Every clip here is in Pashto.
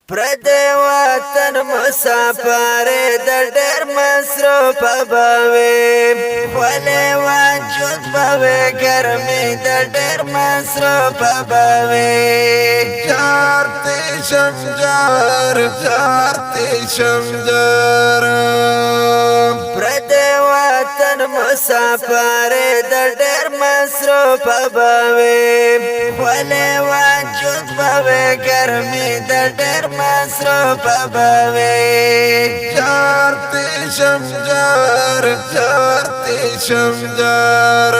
پردی وطن مسافر د ډېر مصروف بوي ولی وجود بوي ګرمي د ډېر مصروف بوي جارتی شمجار پردی وطن مسافر د ډېر مصروف بوي ولی وجود بوي ګرمي د ډېر مصروف بوي جارتی شمجار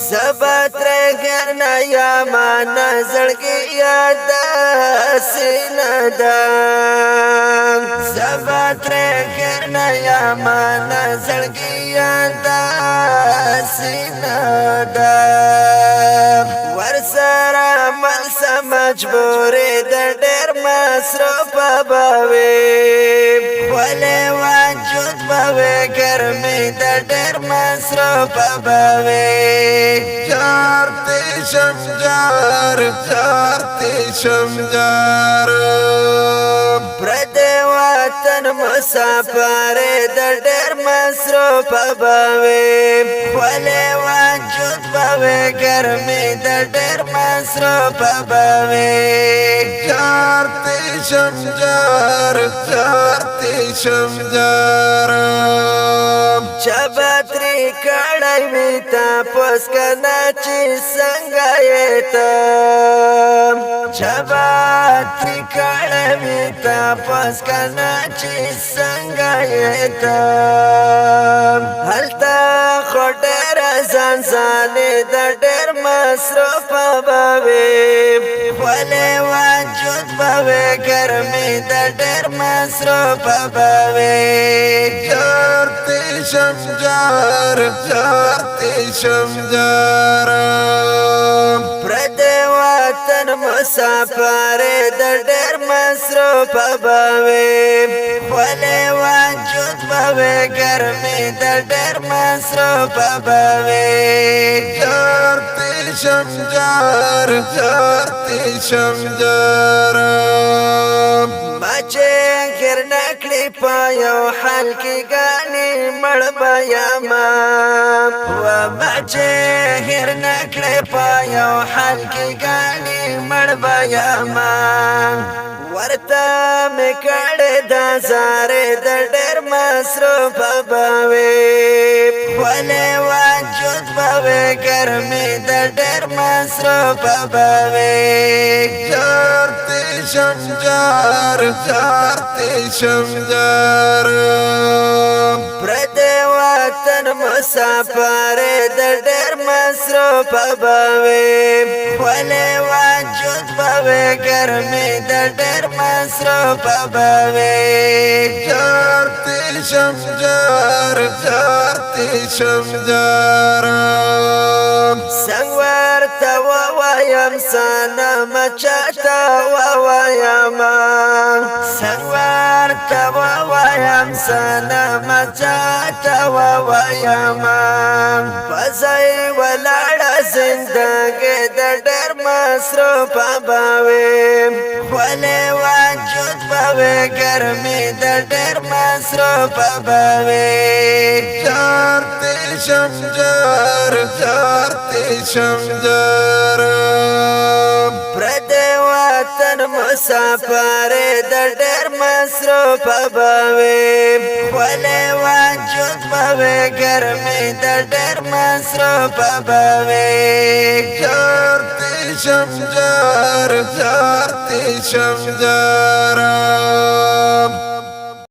سبت رگرنا یا مانا زړګي یاد سیندا سبت رگرنا یا مانا زړګي یاد سیندا ورسره مل مجبور د ډېر مصروف بوي ولی وجود بوي ګرمي د ډېر مصروف بوي جارتی شمجار پردی وطن مسافر د ډېر مصروف بوي ولی وجود بوي ګرمي د ډېر مصروف بوي جارتی شمجار چبتری کړای می تا پس کنا چې څنګه یې ته چبتری کړای می تا پس کنا چې څنګه یې ته هلته خټر ځان د ډېر مصروف بوي ولی وجود بوي ګرمي د ډېر مصروف بوي جارتی شمجار پردی وطن مسافر د ډېر مصروف بوي ولی وجود بوي ګرمي د ډېر مصروف بوي جارتی شمجار بچه غیر نکړي په یو حال کې ګانې مړ بیاما و بچه غیر نکړي په یو حال کې ګانې مړ بیاما ورته مې کړې د زارې د ډېر مصروف بوي ولی وجود بوي ګرمي د ډېر مصروف بوي جارتی شمجار پردی وطن مسافر د ډېر مصروف بوي ولی وجود بوي ګرمي د ډېر مصروف بوي جارتی شمجار څنګه ورته ووایم سنم چاته ووایم څنګه ورته ووایم سنم چاته ووایم پځای ولاړه زندګي د ډېر مصروف بوي ولی وجود بوي ګرمي د ډېر مصروف بوي جارتی شمجار پردی وطن مسافر د ډېر مصروف بوي ولی وجود بوي ګرمي د ډېر مصروف بوي جارتی شمجار